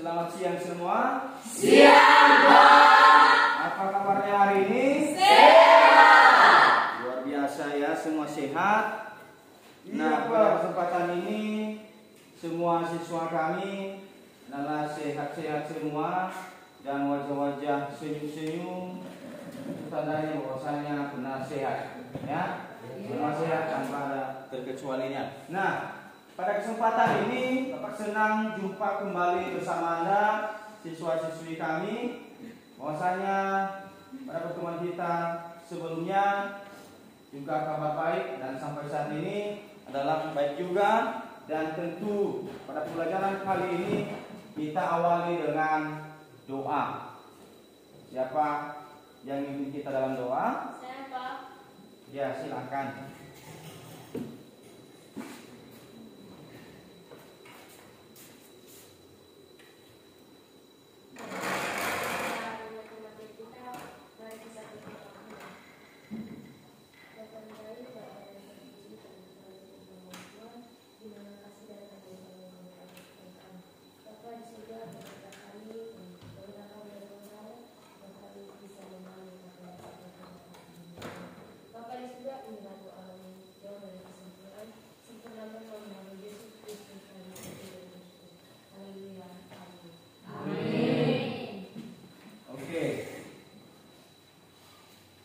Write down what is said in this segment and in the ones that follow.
Selamat siang semua. Siang, Pak. Apa kabarnya hari ini? Sehat. Luar biasa ya, semua sehat. Nah, pada kesempatan ini semua siswa kami adalah sehat-sehat semua dan wajah-wajah senyum-senyum. Itu tandanya bahwasanya benar sehat, ya. Semua sehat tanpa ada terkecualinya. Nah, pada kesempatan ini Bapak senang jumpa kembali bersama Anda siswa-siswi kami. Bahwasanya pada pertemuan kita sebelumnya juga kabar baik dan sampai saat ini adalah baik juga, dan tentu pada pelajaran kali ini kita awali dengan doa. Siapa yang ingin kita dalam doa? Saya, Pak. Ya, silakan.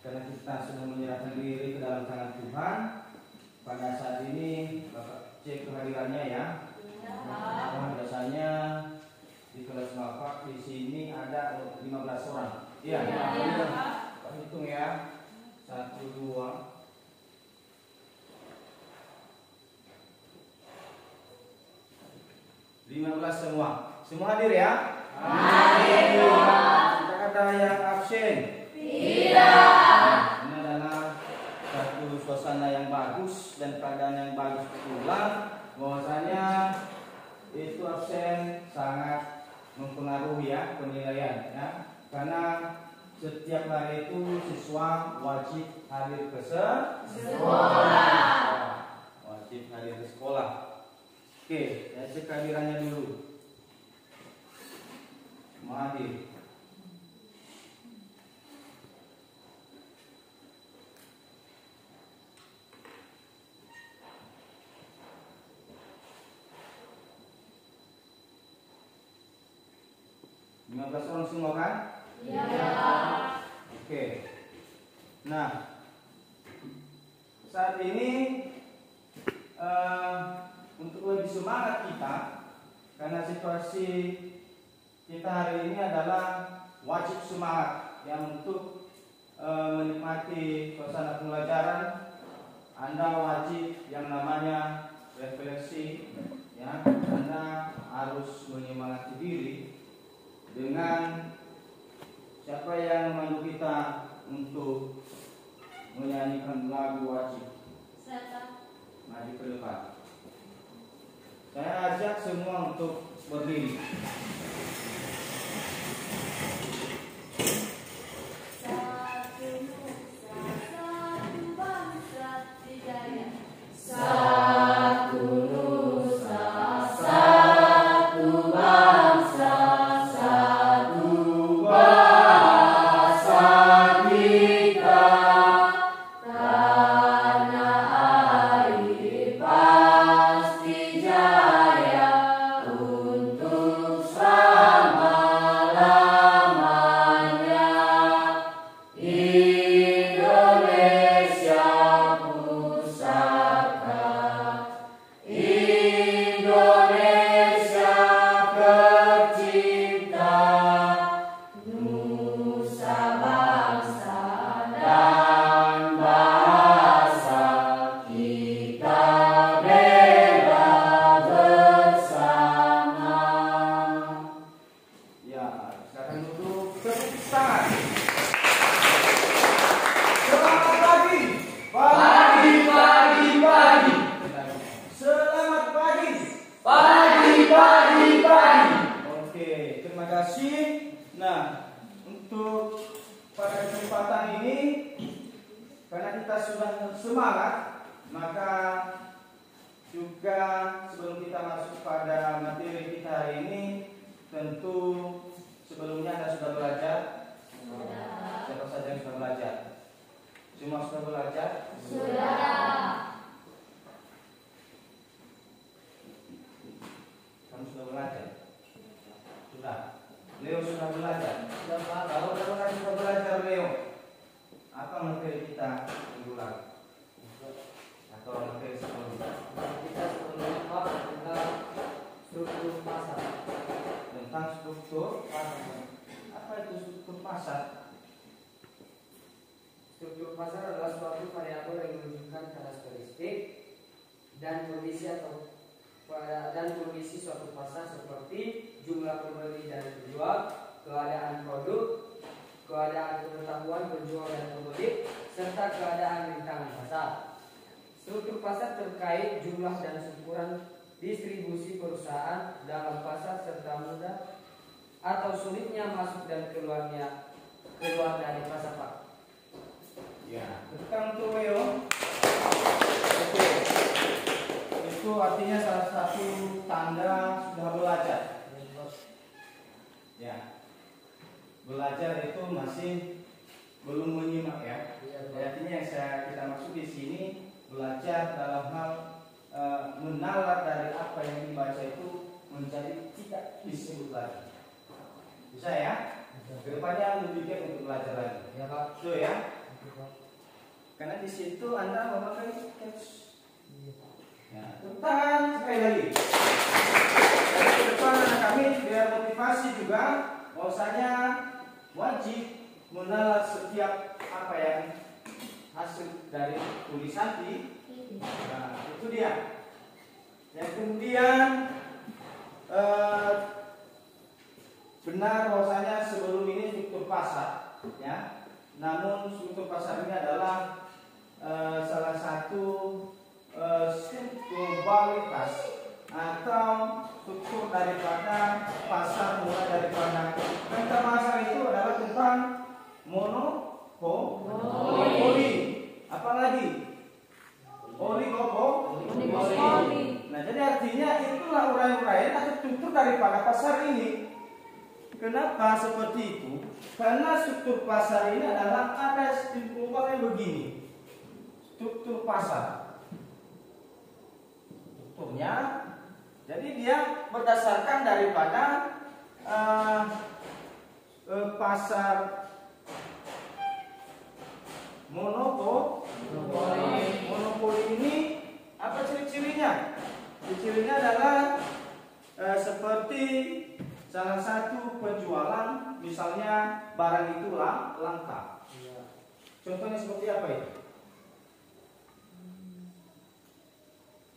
Karena kita sudah menyerahkan diri ke dalam tangan Tuhan, pada saat ini Bapak cek kehadirannya ya. Biasanya di kelas Bapak di sini ada 15 orang. Iya, Pak hitung ya. 1, 2, 15 semua. Semua hadir ya? Hadir, Pak. Tidak ada yang absen. Tidak. Ini adalah satu suasana yang bagus dan keadaan yang bagus pula, bahwasanya itu absen sangat mempengaruhi ya penilaian ya, karena setiap hari itu siswa wajib hadir ke sekolah. Wajib hadir ke sekolah. Oke, saya cek kehadirannya dulu. Semua hadir. Orang semua kan? Iya. Oke. Nah, saat ini untuk lebih semangat kita, karena situasi kita hari ini adalah wajib semangat yang untuk menikmati suasana pembelajaran. Anda wajib yang namanya refleksi, ya. Anda harus menyemangati diri dengan siapa yang memandu kita untuk menyanyikan lagu wajib. Mari ke depan. Saya ajak semua untuk berdiri. Satu nusa, satu bangsa, dijaya. Satu nusa, satu bangsa, satu bahasa kita, tanah air pasti jaya untuk selama-lamanya. Indonesia pusaka, Indonesia tercipta, nusa bangsa dan bahasa kita bela bersama. Ya, sekarang duduk, tepuk tangan. Selamat pagi. Pagi, pagi, pagi, Selamat pagi. pagi, pagi, pagi. Oke, terima kasih. Nah, untuk pada kesempatan ini, karena kita sudah semangat, maka juga sebelum kita masuk pada materi kita hari ini, tentu sebelumnya Anda sudah belajar. Siapa saja yang sudah belajar? Semua sudah belajar? Sudah. Kamu sudah belajar? Sudah. Leo sudah belajar? Sudah Pak. Kalau sudah belajar Leo, apa materi kita minggu lalu? Atau materi sebelumnya? Kita sebelumnya Pak tentang struktur pasar. Tentang struktur Pasar. apa itu struktur pasar? Struktur pasar adalah suatu variabel yang menunjukkan karakteristik dan kondisi suatu pasar seperti jumlah pembeli dan penjual, keadaan produk, keadaan pengetahuan penjual dan pembeli, serta keadaan rintangan pasar. Struktur pasar terkait jumlah dan ukuran distribusi perusahaan dalam pasar serta mudah atau sulitnya masuk dan keluar dari pasar Pak. Ya, tentang itu Leo. Oke. Itu artinya salah satu tanda sudah belajar. Ya. Belajar itu masih belum menyimak ya. Artinya yang kita maksud di sini belajar dalam hal menalar dari apa yang dibaca itu menjadi tidak disebut lagi. Bisa ya? Kedepannya lebih giat untuk belajar lagi. Ya Pak. So ya. Karena di situ Anda memakai caps. Ya, tentang sekali lagi. Dari depan anak kami biar motivasi juga, bahwasanya wajib menalar setiap apa yang hasil dari tulisan di. Nah, itu dia. Yang kemudian benar bahwasanya sebelum ini struktur pasar, ya. Namun struktur pasar ini adalah salah satu globalitas atau struktur daripada pasar, mulai daripada tentang pasar itu adalah tentang monopoli, apalagi oligopoli. Nah, jadi artinya itulah uraian-uraian atau struktur daripada pasar ini. Kenapa seperti itu? Karena struktur pasar ini adalah ada simpulnya begini. Struktur pasar. Strukturnya, jadi dia berdasarkan daripada pasar monopoli ini apa ciri-cirinya? Ciri-cirinya adalah seperti salah satu penjualan, misalnya barang itu langka. Contohnya seperti apa itu?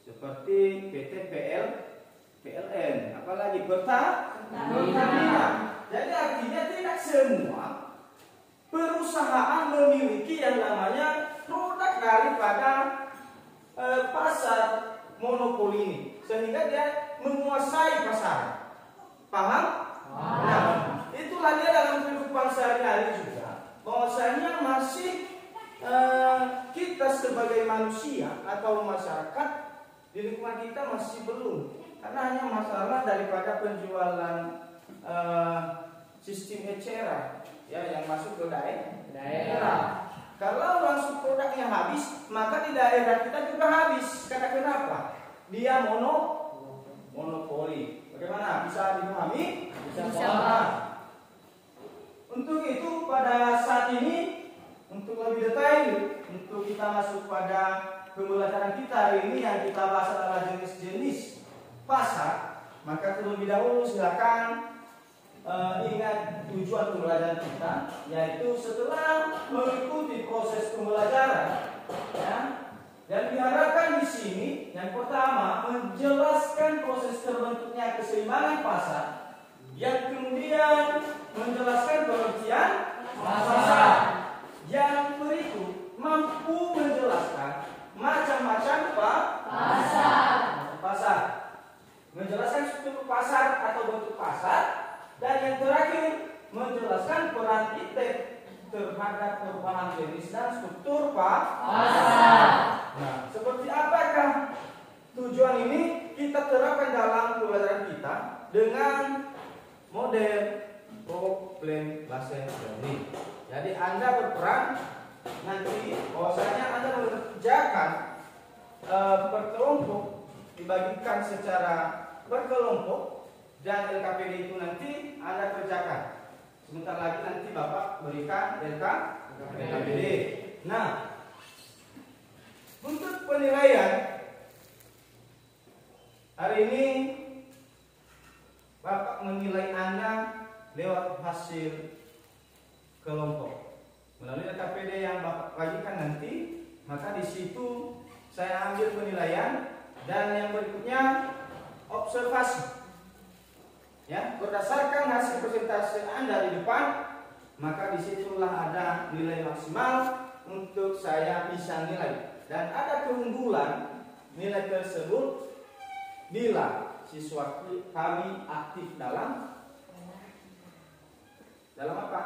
Seperti PT PLN, apalagi Pertamina. Jadi artinya tidak semua perusahaan memiliki yang namanya produk daripada pasar monopoli ini, sehingga dia menguasai pasar. Paham? Nah, itulah dia dalam kehidupan sehari-hari juga, bahwasanya masih kita sebagai manusia atau masyarakat di lingkungan kita masih belum, karena hanya masalah daripada penjualan sistem eceran ya yang masuk ke daerah. Kalau langsung produknya habis, maka di daerah kita juga habis. Karena kenapa? Dia monopoli. Bagaimana? Bisa dipahami? Bisa. Untuk itu pada saat ini, untuk lebih detail, untuk kita masuk pada pembelajaran kita hari ini yang kita bahas adalah jenis-jenis pasar, maka terlebih dahulu silakan ingat tujuan pembelajaran kita, yaitu setelah mengikuti proses pembelajaran, ya, dan diharapkan di sini yang pertama menjelaskan proses terbentuknya keseimbangan pasar, yang kemudian menjelaskan pengertian pasar, yang berikut mampu menjelaskan macam-macam pasar, menjelaskan struktur pasar atau bentuk pasar. Dan yang terakhir menjelaskan peran kita terhadap perubahan jenis dan struktur pasar. Nah, seperti apakah tujuan ini kita terapkan dalam pembelajaran kita dengan model problem bahasa learning. Jadi Anda berperan nanti bahwasanya Anda mengerjakan berkelompok, dibagikan secara berkelompok, dan LKPD itu nanti Anda kerjakan. Sebentar lagi nanti Bapak berikan LKPD. Nah, untuk penilaian hari ini Bapak menilai Anda lewat hasil kelompok melalui LKPD yang Bapak bagikan nanti. Maka di situ saya ambil penilaian, dan yang berikutnya observasi. Ya, berdasarkan hasil presentasi Anda di depan, maka disitulah ada nilai maksimal untuk saya bisa nilai. Dan ada keunggulan nilai tersebut bila siswa kami aktif dalam apa?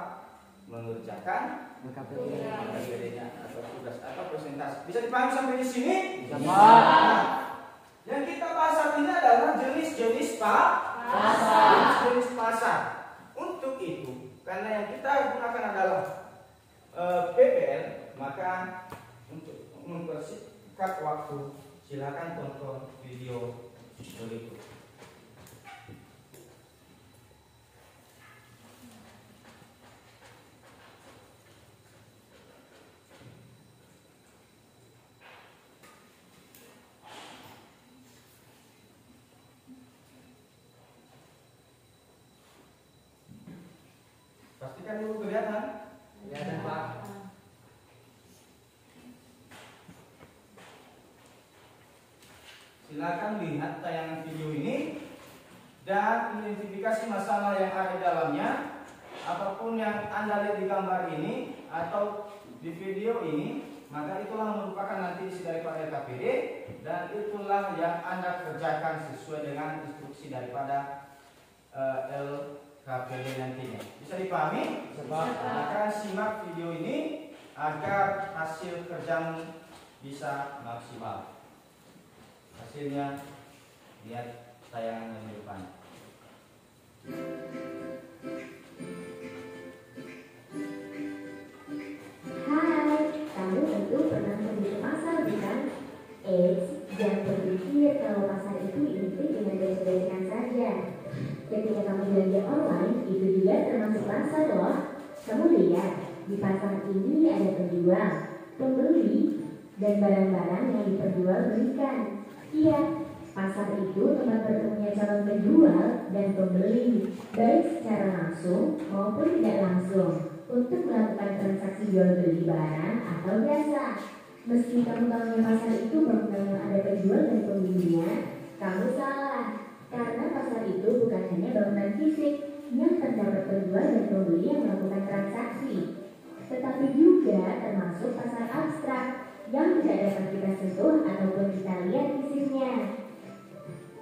Mengerjakan LKPD-nya atau tugas atau presentasi. Bisa dipahami sampai di sini? Bisa. Nah, yang kita bahas hari ini adalah jenis-jenis jenis pasar. Untuk itu, karena yang kita gunakan adalah PPL, maka untuk mempersingkat waktu, silakan tonton video berikut. Pastikan dulu kelihatan. Kelihatan, Pak. Silakan lihat tayangan video ini dan identifikasi masalah yang ada di dalamnya. Apapun yang Anda lihat di gambar ini atau di video ini, maka itulah merupakan nanti isi daripada LKPD, dan itulah yang Anda kerjakan sesuai dengan instruksi daripada LKPD nantinya. Bisa dipahami? Maka simak video ini agar hasil kerjamu bisa maksimal. Hasilnya lihat tayangan yang di depan. Hai, kamu tentu pernah pergi ke pasar, bukan? Jangan berpikir kalau pasar itu identik dengan basic-basican saja. Ketika kamu belanja online, itu juga termasuk pasar loh. Kamu lihat, di pasar ini ada penjual, pembeli, dan barang-barang yang diperjualbelikan. Iya, pasar itu tempat bertemunya calon penjual dan pembeli, baik secara langsung maupun tidak langsung, untuk melakukan transaksi jual beli barang atau jasa. Meski kamu tahunya pasar itu memang ada penjual dan pembelinya, kamu salah. Karena pasar itu bukan hanya bangunan fisik yang terdapat penjual dan pembeli yang melakukan transaksi, tetapi juga termasuk pasar abstrak yang tidak dapat kita sentuh ataupun kita lihat fisiknya.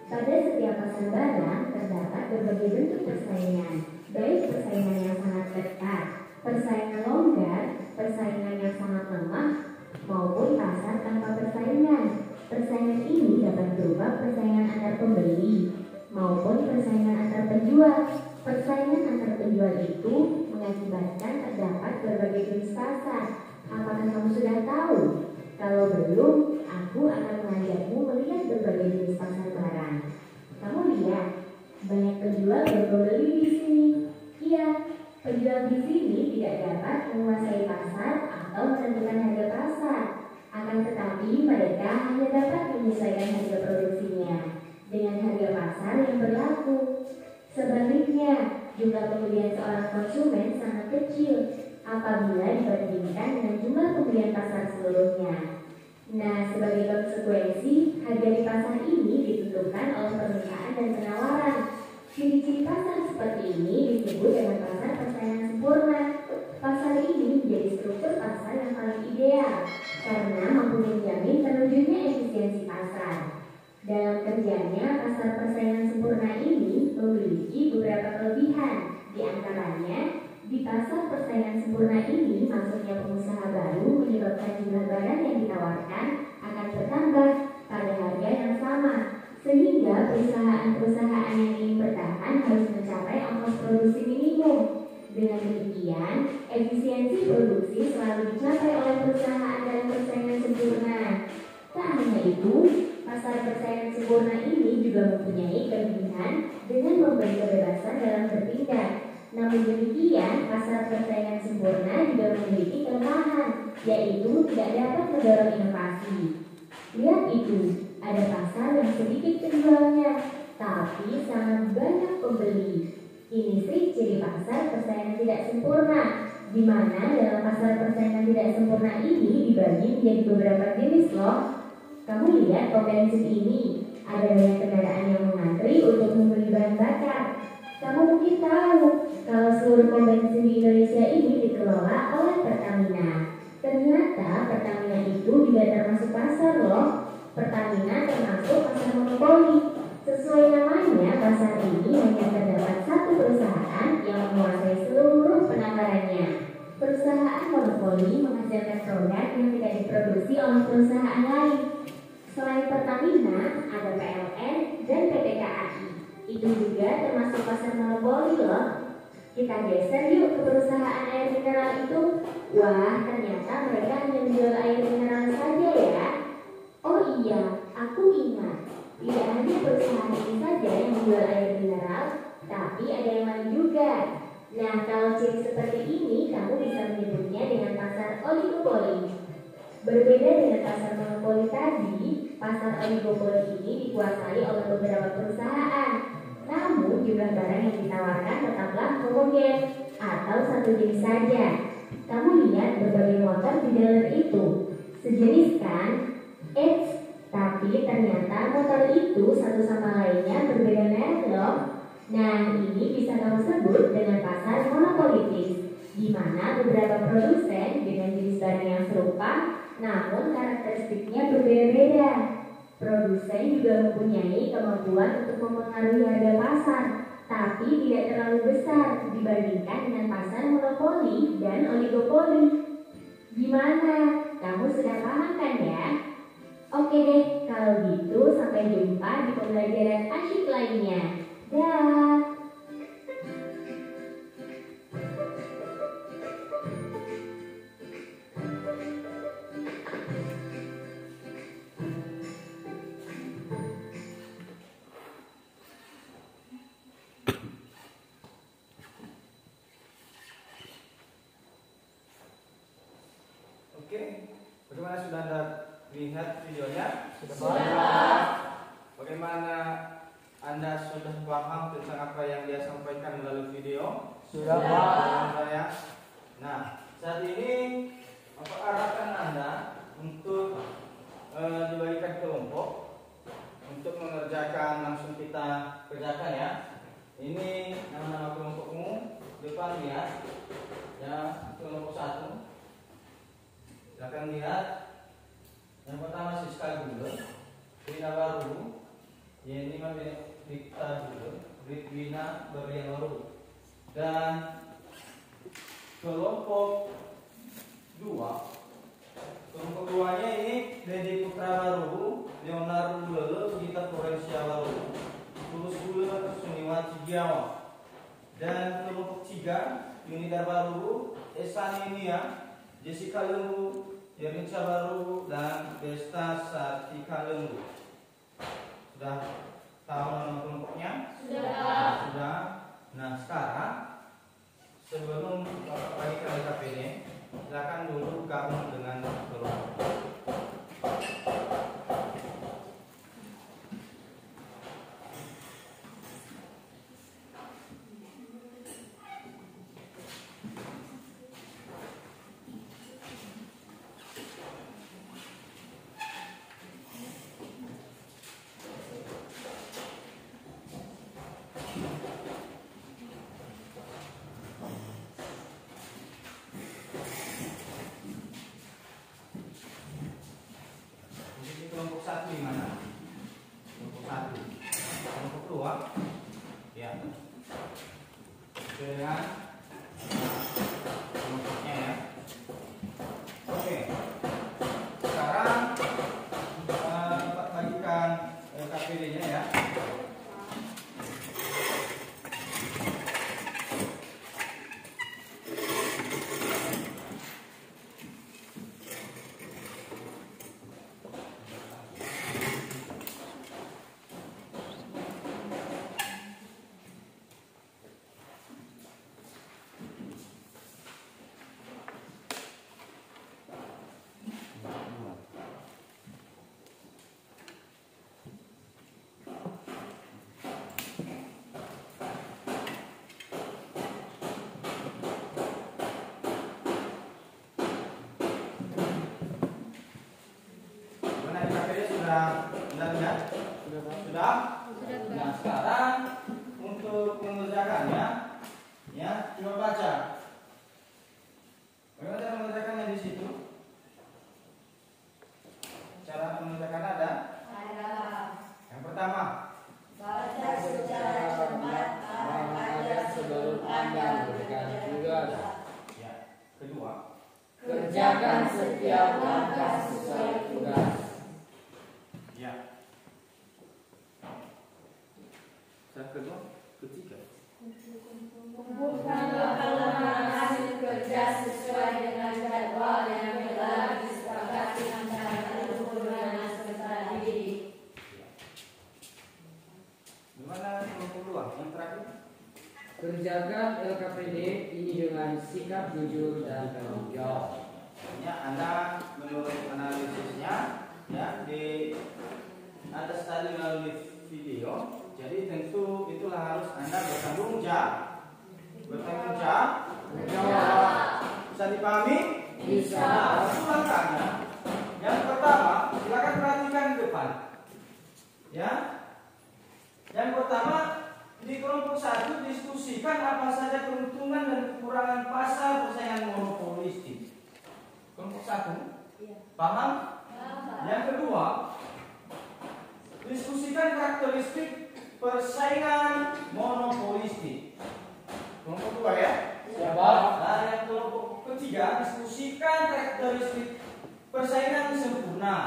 Pada setiap pasar barang terdapat berbagai bentuk persaingan, baik persaingan yang sangat ketat, persaingan longgar, persaingan yang sangat lemah, maupun pasar tanpa persaingan. Persaingan ini dapat berupa persaingan antar pembeli maupun persaingan antar penjual. Persaingan antar penjual itu mengakibatkan terdapat berbagai jenis pasar. Apakah kamu sudah tahu? Kalau belum, aku akan mengajakmu melihat berbagai jenis pasar barang. Kamu lihat, banyak penjual dan pembeli di sini. Iya, penjual di sini tidak dapat menguasai pasar atau menentukan harga pasar. Akan tetapi mereka hanya dapat menyesuaikan harga produksinya dengan harga pasar yang berlaku. Sebaliknya, jumlah pembelian seorang konsumen sangat kecil apabila dibandingkan dengan jumlah pembelian pasar seluruhnya. Nah, sebagai konsekuensi, harga di pasar ini ditentukan oleh permintaan dan penawaran. Ciri-ciri pasar seperti ini disebut dengan pasar persaingan sempurna. Pasar ini menjadi struktur pasar yang paling ideal karena mampu menjamin terwujudnya efisiensi pasar. Dalam kerjanya, pasar persaingan sempurna ini memiliki beberapa kelebihan. Di antaranya, di pasar persaingan sempurna ini masuknya pengusaha baru menyebabkan jumlah barang yang ditawarkan akan bertambah pada harga yang sama, sehingga perusahaan-perusahaan yang ingin bertahan harus mencapai ongkos pasar persaingan sempurna ini juga mempunyai kelebihan dengan memberi kebebasan dalam berpindah. Namun demikian, pasar persaingan sempurna juga memiliki kelemahan, yaitu tidak dapat mendorong inovasi. Lihat itu, ada pasar yang sedikit penjualnya, tapi sangat banyak pembeli. Ini sih ciri pasar persaingan tidak sempurna, di mana dalam pasar persaingan tidak sempurna ini dibagi menjadi beberapa jenis loh. Kamu lihat pom bensin ini, ada banyak kendaraan yang mengantri untuk membeli bahan bakar. Kamu mungkin tahu kalau seluruh pom bensin di Indonesia ini dikelola oleh Pertamina. Ternyata Pertamina itu juga termasuk pasar loh. Pertamina termasuk pasar monopoli. Sesuai namanya, pasar ini hanya terdapat satu perusahaan yang menguasai seluruh penangkarannya. Perusahaan monopoli menghasilkan produk yang tidak diproduksi oleh perusahaan lain. Selain Pertamina, ada PLN dan PT KAI. Itu juga termasuk pasar monopoli loh. Kita geser yuk ke perusahaan air mineral itu. Wah, ternyata mereka hanya menjual air mineral saja ya. Oh iya, aku ingat. Tidak hanya perusahaan ini saja yang menjual air mineral, tapi ada yang lain juga. Nah, kalau ciri seperti ini, kamu bisa menyebutnya dengan pasar oligopoli. Berbeda dengan pasar monopoli tadi, pasar oligopoli ini dikuasai oleh beberapa perusahaan. Namun, jumlah barang yang ditawarkan tetaplah homogen atau satu jenis saja. Kamu lihat berbagai motor di dalam itu, sejenis kan? Tapi ternyata motor itu satu sama lainnya berbeda merek loh. Nah, ini bisa kamu sebut dengan pasar monopolitis, di mana beberapa produsen dengan jenis barang yang serupa, namun karakteristiknya berbeda-beda. Produsen juga mempunyai kemampuan untuk mempengaruhi harga pasar, tapi tidak terlalu besar dibandingkan dengan pasar monopoli dan oligopoli. Gimana? Kamu sudah paham kan ya? Oke deh, kalau gitu sampai jumpa di pembelajaran asyik lainnya. Dah. Oke, bagaimana, sudah Anda lihat videonya? Sudah. Bagaimana Anda sudah paham tentang apa yang dia sampaikan melalui video? Sudah. Saya. Nah, saat ini apa arahkan Anda untuk dibagikan kelompok untuk mengerjakan, langsung kita kerjakan ya. Ini nama kelompokmu, depan lihat ya, kelompok 1. Silakan lihat. Yang pertama Siska dulu, Rina baru, ini Dikta dulu, Ridwina Berlian baru. Dan kelompok 2, kelompok 2-nya ini Dedi Putra baru, Leonardo Lele, Gita Florencia baru, Tulus Gula, Suniwati Giawa. Dan kelompok 3, Yunida baru, Esani Nia, Jessica Lembu, Yernica baru, dan Desta Satika Lembu. Sudah tahu nama kelompoknya? Sudah. Nah, sekarang sebelum Bapak bagikan LKPD, silakan dulu gabung dengan kelompok. sudah benar? Sudah? Nah, sekarang untuk mengerjakannya, ya, coba baca. Bagaimana cara mengerjakannya di situ? Cara mengerjakan ada? Yang pertama, Baca secara cermat apa aja sebelum Anda memberikan tugas. ya. Kedua, Kerjakan setiap langkah sesuai tugas. ya. Yang kedua, ketiga. Kumpulkanlah kelemahan hasil kerja sesuai dengan jadwal yang telah disepakati antara seluruh peserta didik. Gimana kelompok dua? Yang terakhir? Kerjakan LKPD ini dengan sikap jujur dan tanggung jawab. Ya, Anda menurut analisisnya, ya, ada tadi melalui video. Jadi tentu itulah harus Anda bertanggung jawab. Bertanggung jawab. Bisa dipahami? Bisa. Nah, itu langkahnya. Yang pertama, silakan perhatikan ke depan. Ya. Yang pertama, di kelompok 1 diskusikan apa saja keuntungan dan kekurangan pasar persaingan monopolistik. Kelompok 1, paham? Yang kedua, diskusikan karakteristik persaingan monopolistik. Kelompok 2 ya. Siapa? Nah, yang kelompok ketiga, diskusikan karakteristik persaingan sempurna.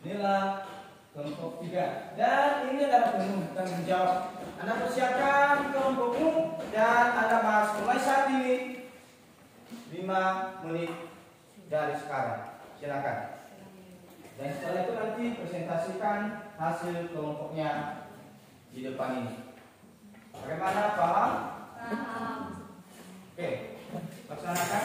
Inilah kelompok 3. Dan ini adalah penuh tanggung jawab. Anda persiapkan kelompokmu dan Anda bahas mulai saat ini 5 menit dari sekarang. Silakan. Dan setelah itu nanti presentasikan hasil kelompoknya di depan ini. Bagaimana, paham? Paham. Oke, laksanakan.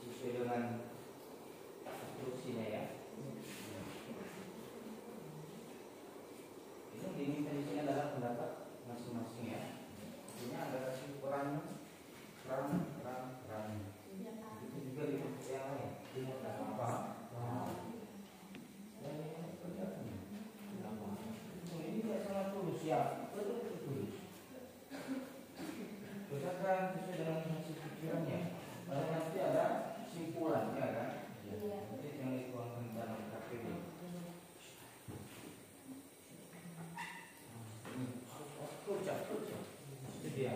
Sesuai dengan instruksinya ya. Ini diminta di sini adalah pendapat masing-masing ya. Artinya ada kasih peran. Itu juga di yang lain. Apa? Ini tidak sangat tulus ya. Betul tulus. Kerjakan sesuai dengan hasil pikirannya. Lalu nanti ada simpulan ya kan? Nanti yang dituangkan dalam KPD. Kerja. Itu dia.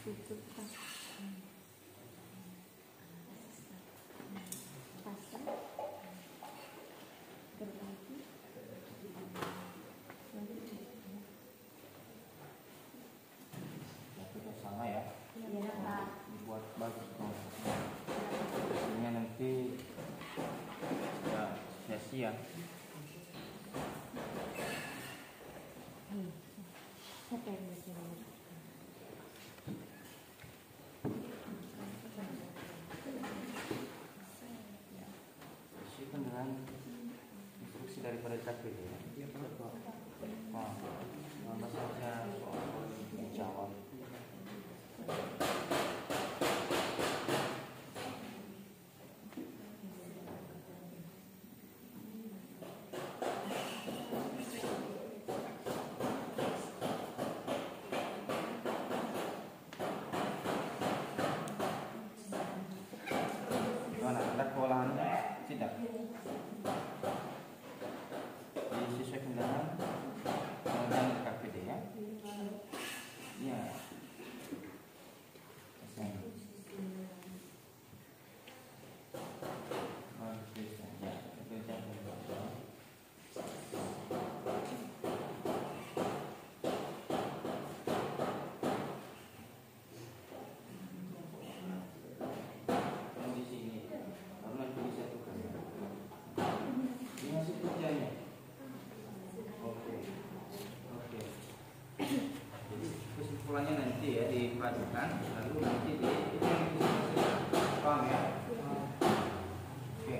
Sama ya, Iya, Pak. dibuat bagus dong. Hasilnya nanti ya sia-sia. Siapa yang bikin ini? Isi kan dengan instruksi daripada CAPD ya. Iya Pak. Nah, nama saja soal menjawab. Gimana? Ada kewalahannya? Tidak. Disesuaikan dengan undang KPD ya. Iya. Di sini, karena itu disatukan. Ini masih kerjanya. Oke. Jadi kesimpulannya nanti ya dipadukan, lalu nanti itu yang paham ya. Oke.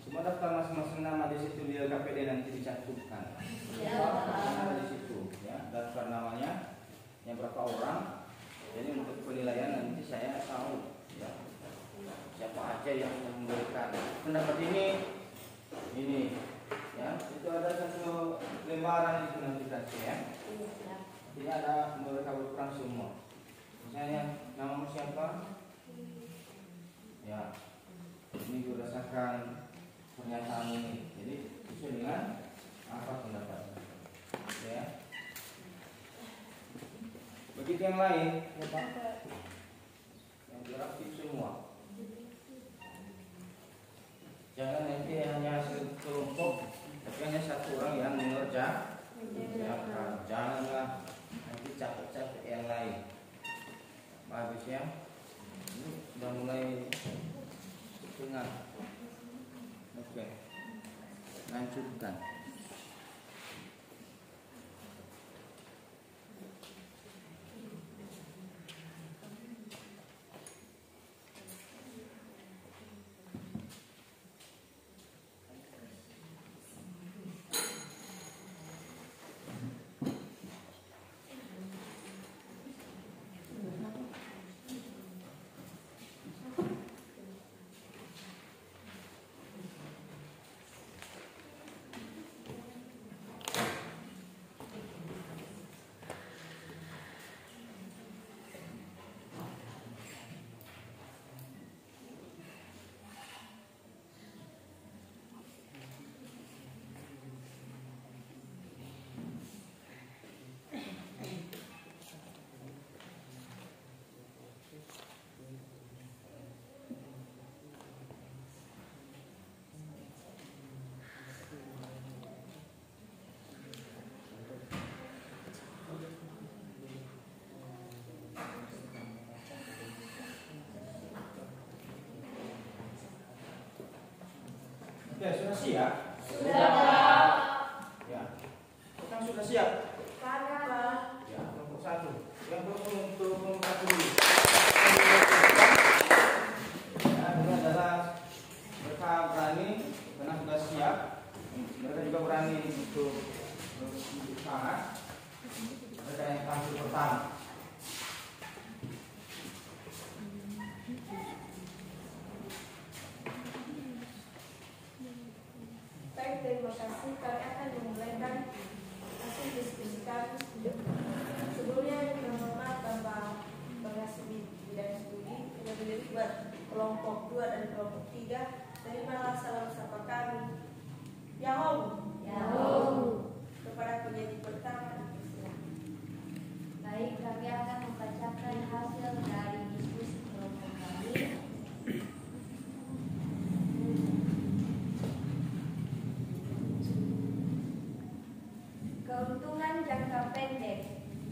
Semua daftar masing-masing nama di situ di KPD nanti dicantumkan. Ya. Ada di situ ya, daftar namanya yang berapa orang. Jadi untuk penilaian nanti saya tahu ya siapa aja yang memberikan pendapat ini ya. Itu ada satu lembaran itu nanti kasih ya. Tidak ada mereka berperan semua. Misalnya namamu siapa? Ya, ini berdasarkan pernyataan ini. Jadi sesuai dengan apa pendapatnya. Ya. Begitu yang lain, ya Pak. Yang beraktif semua. Jangan nanti hanya sekelompok, tapi hanya satu orang yang mengerjakan. Janganlah nanti capek-capek yang lain. Bagus ya. Ini sudah mulai setengah. Oke. Lanjutkan. Oke, sudah siap? Sudah. Ya. Kan sudah siap? Kakak. Ya, kelompok 1. Yang untuk kelompok 1 dulu. Ya, ini adalah mereka berani karena sudah siap. Mereka juga berani untuk berusaha. Mereka yang tampil pertama. Baik, terima kasih. Kami akan memulaikan hasil diskusi kami. Sebelumnya kita mengenal Bapak Pengasih Bidang Studi yang berdiri buat kelompok 2 dan kelompok 3. Terimalah salam sapa kami. Yahoo. Kepada penyaji pertama. Baik, kami akan membacakan hasil dari diskusi kelompok kami. Keuntungan jangka pendek.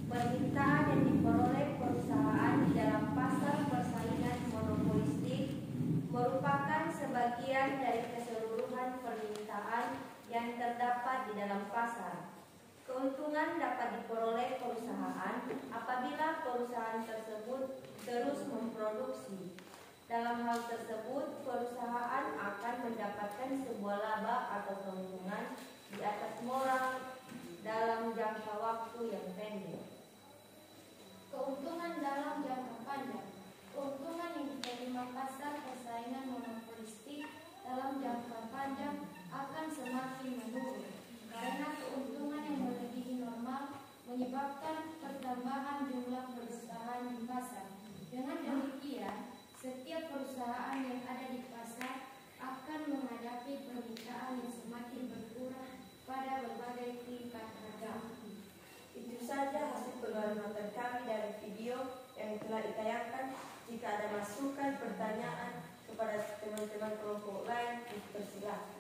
Permintaan yang diperoleh perusahaan di dalam pasar persaingan monopolistik merupakan sebagian dari keseluruhan permintaan yang terdapat di dalam pasar. Keuntungan dapat diperoleh perusahaan apabila perusahaan tersebut terus memproduksi. Dalam hal tersebut, perusahaan akan mendapatkan sebuah laba atau keuntungan di atas moral dalam jangka waktu yang pendek. Keuntungan dalam jangka panjang. Keuntungan yang diterima pasar persaingan monopolistik dalam jangka panjang akan semakin menurun karena keuntungan yang melebihi normal menyebabkan pertambahan jumlah perusahaan di pasar. Dengan demikian, setiap perusahaan yang ada di pasar akan menghadapi permintaan yang semakin berkurang pada berbagai tingkat harga. Itu saja hasil pengamatan kami dari video yang telah ditayangkan. Jika ada masukan, pertanyaan kepada teman-teman kelompok lain, dipersilakan.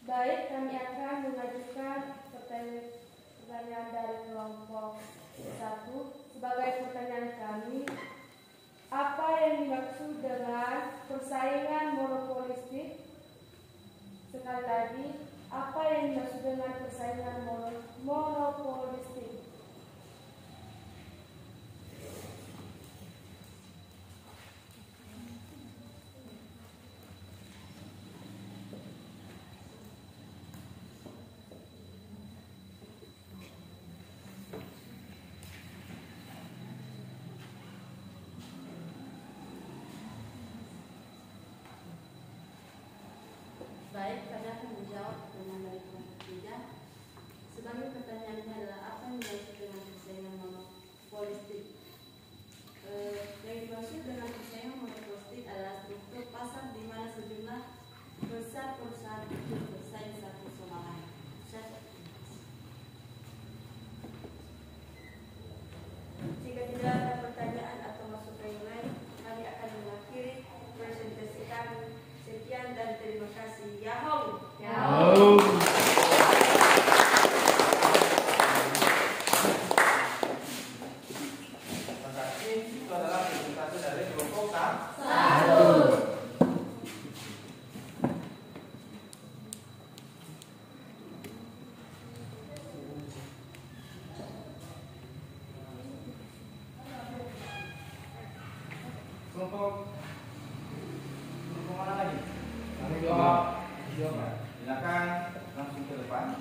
Baik, kami akan mengajukan pertanyaan dari kelompok 1. Sebagai pertanyaan kami, apa yang dimaksud dengan persaingan monopolistik? Sekali lagi, apa yang dimaksud dengan persaingan monopolistik? Baik, kami akan menjawab pertanyaan dari kelompok 3. Sebagai pertanyaannya adalah apa yang dimaksud dengan persaingan monopolistik? Yang dimaksud dengan persaingan monopolistik adalah struktur pasar di mana sejumlah besar perusahaan itu bersaing satu sama lain. Jika tidak ada pertanyaan atau masukan yang lain, kami akan Terima kasih. Yahoo. Terima kasih. Itu adalah presentasi dari kelompok satu. Kelompok mana lagi? Silakan langsung ke depan.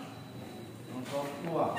Kelompok 2.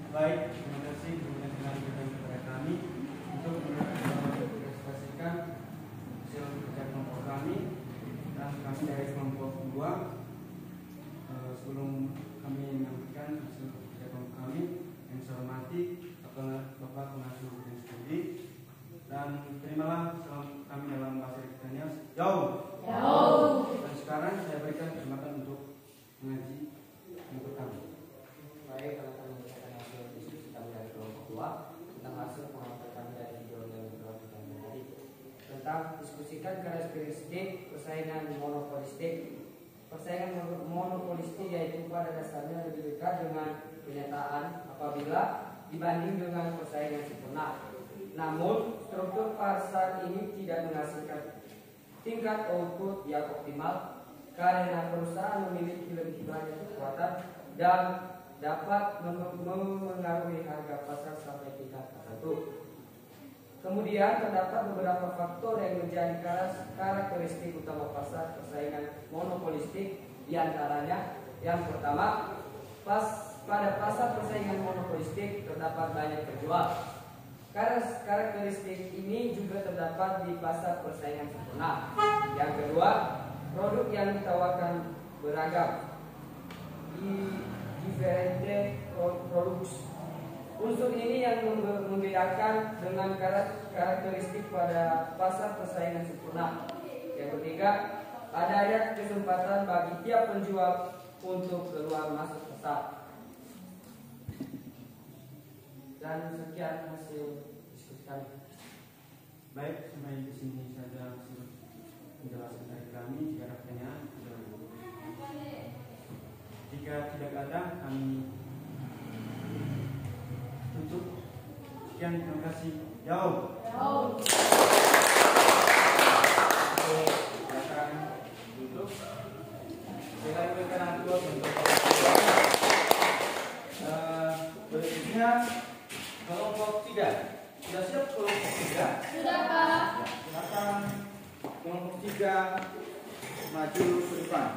Baik, terima kasih telah diberikan kepada kami untuk mempresentasikan hasil kerja kelompok kami. Dan kami dari kelompok 2, sebelum kami menyampaikan hasil kerja kelompok kami, yang saya hormati Bapak Pengasuh Bidang Studi, dan terimalah salam kami dalam bahasa Iktanias. Dan sekarang saya berikan kesempatan untuk mengaji buku kami. Baik, teman-teman, kita hasil diskusi kami dari kelompok 2 tentang hasil pengamatan kami dari video yang telah kita tadi tentang diskusikan karakteristik persaingan monopolistik. Persaingan monopolistik yaitu pada dasarnya lebih dekat dengan kenyataan apabila dibanding dengan persaingan sempurna. Namun, struktur pasar ini tidak menghasilkan tingkat output yang optimal karena perusahaan memiliki lebih banyak kekuatan dan dapat mengaruhi harga pasar sampai tingkat tertentu. Kemudian terdapat beberapa faktor yang menjadi karakteristik utama pasar persaingan monopolistik, diantaranya yang pertama, pada pasar persaingan monopolistik terdapat banyak penjual. Karakteristik ini juga terdapat di pasar persaingan sempurna. Yang kedua, produk yang ditawarkan beragam. Different products. Unsur ini yang membedakan dengan karakteristik pada pasar persaingan sempurna. Yang ketiga, adanya kesempatan bagi tiap penjual untuk keluar masuk pasar. Dan sekian hasil diskusi kami. Baik, sampai di sini saja hasil penjelasan dari kami. Jika ada pertanyaan, jika tidak ada, kami tutup. Sekian, terima kasih. Silakan duduk. Kita berikan atur untuk berikutnya kelompok 3. Sudah siap kelompok 3? Sudah, Pak. Silakan kelompok 3 maju ke depan.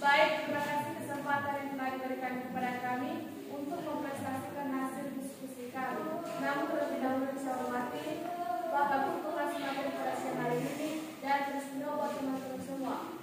Baik, terima kasih kesempatan yang telah diberikan kepada kami untuk mempresentasikan hasil diskusi kami. Namun terlebih dahulu saya hormati Bapak Guru Kelas Matematika hari ini dan Trisno buat teman-teman semua.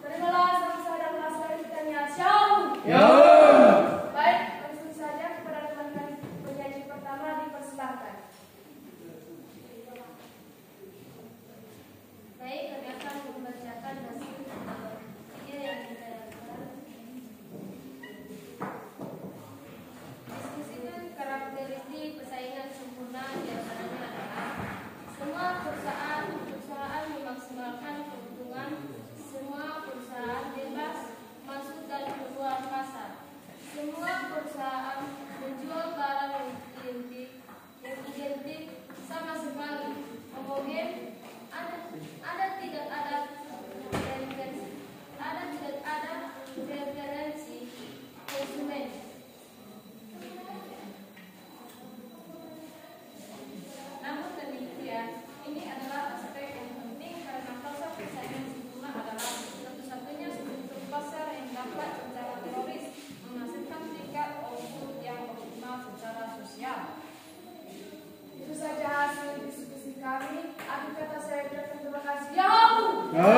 Oke,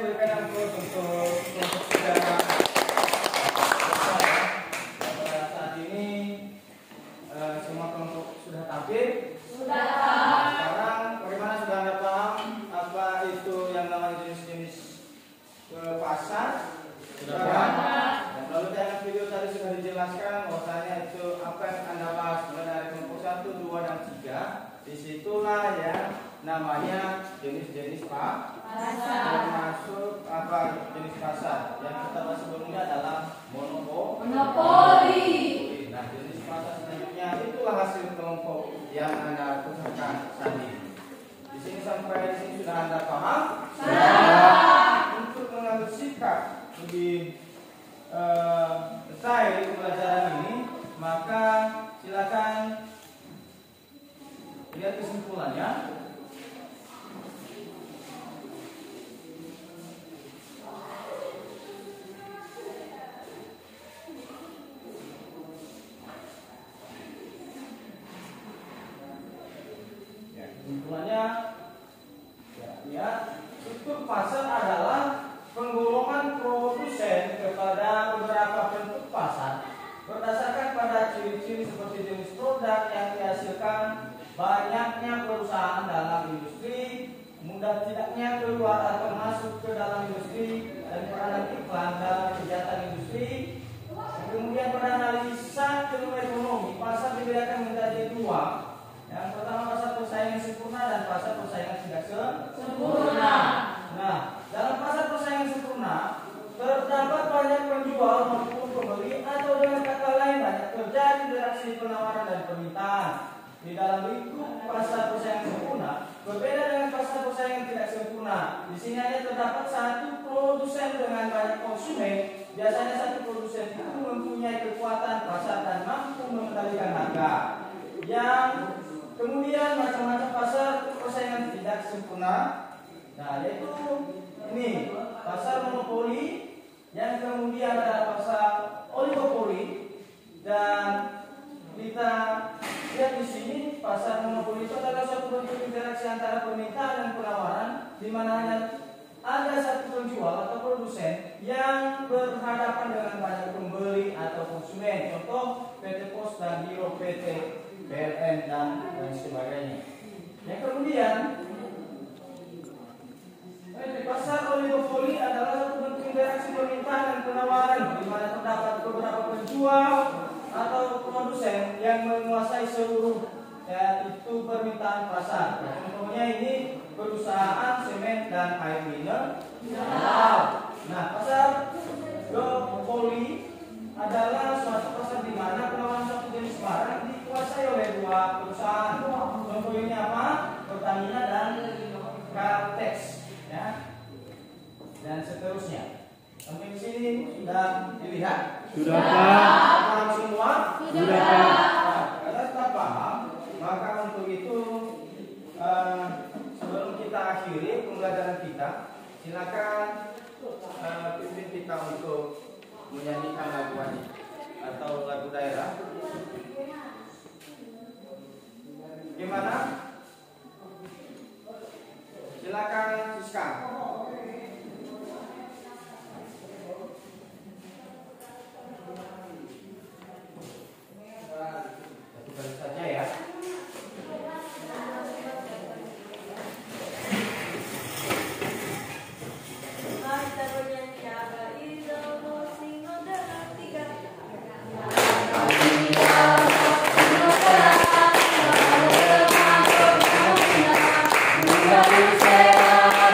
berikan yang terus untuk sudah pada saat ini semua kelompok sudah tampil. Sudah. Sekarang bagaimana, sudah Anda paham apa itu yang namanya jenis-jenis pasar? Sudah paham? Dan lalu tayangan video tadi sudah dijelaskan bahwasanya itu apa yang Anda bahas mulai dari kelompok 1, 2, dan 3. Disitulah yang namanya jenis-jenis pasar. Termasuk apa jenis pasar yang kita bahas sebelumnya adalah monopoli. Nah, jenis pasar selanjutnya itulah hasil kelompok yang Anda pesertakan tadi. Di sini sampai di sini sudah Anda paham? Untuk mengambil sikap lebih detail di pelajaran ini, maka silakan lihat kesimpulannya. Kesimpulannya, ya, struktur pasar adalah penggolongan produsen kepada beberapa bentuk pasar berdasarkan pada ciri-ciri seperti jenis produk yang dihasilkan, banyaknya perusahaan dalam industri, mudah tidaknya keluar atau masuk ke dalam industri, dan peranan iklan dalam kegiatan industri. Kemudian pada analisa ilmu ekonomi, pasar dibedakan menjadi dua. Yang pertama, pasar persaingan sempurna dan pasar persaingan tidak sempurna. Nah, dalam pasar persaingan sempurna terdapat banyak penjual maupun pembeli, atau dengan kata lain banyak terjadi interaksi penawaran dan permintaan. Di dalam lingkup pasar persaingan sempurna berbeda dengan pasar persaingan tidak sempurna. Di sini hanya terdapat satu produsen dengan banyak konsumen. Biasanya satu produsen itu mempunyai kekuatan pasar dan mampu mengendalikan harga. Yang kemudian macam-macam pasar persaingan tidak sempurna. Nah, yaitu ini pasar monopoli, yang kemudian ada pasar oligopoli, dan kita lihat di sini pasar monopoli itu adalah suatu bentuk interaksi antara permintaan dan penawaran, di mana hanya ada satu penjual atau produsen yang berhadapan dengan banyak pembeli atau konsumen. Contoh PT Pos dan Giro, PT PLN dan lain sebagainya. Yang kemudian pasar oligopoli adalah satu bentuk interaksi permintaan dan penawaran, di mana terdapat beberapa penjual atau produsen yang menguasai seluruh itu permintaan pasar. Contohnya ini perusahaan semen dan air mineral. Nah, pasar duopoli adalah suatu pasar di mana penawaran suatu jenis barang dikuasai oleh dua perusahaan. Contohnya apa? Pertamina dan Caltex, ya, dan seterusnya. Sampai di sini sudah dilihat? Sudah, Pak. Paham semua? Sudah, Pak. Nah, kalau sudah paham, maka untuk itu sebelum kita akhiri pembelajaran kita, silakan pimpin kita untuk menyanyikan lagu wajib atau lagu daerah. Gimana? Silakan Siska. Satu saja ya.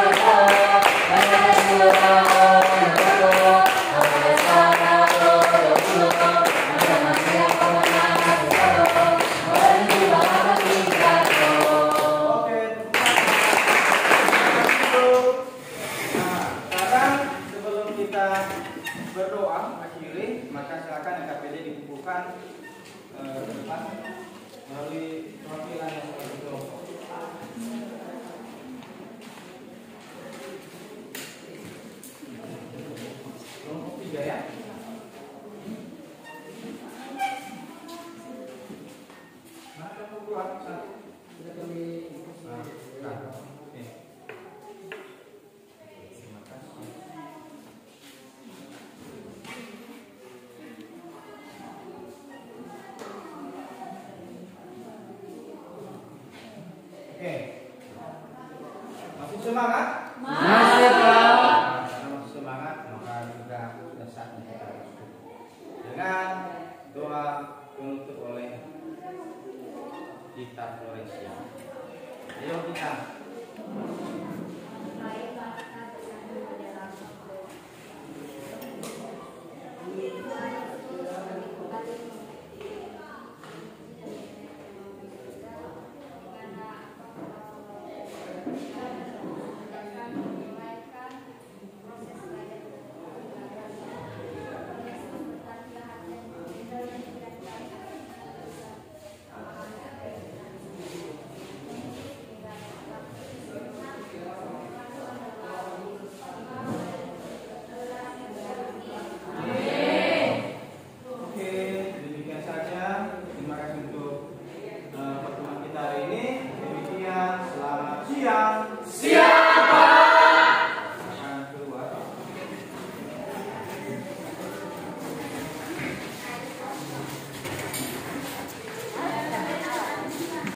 Saya semangat? Masih, Pak. Kalau semangat maka juga sudah saatnya kita bersyukur. Dengan doa penutup oleh kita Floresia. Ayo kita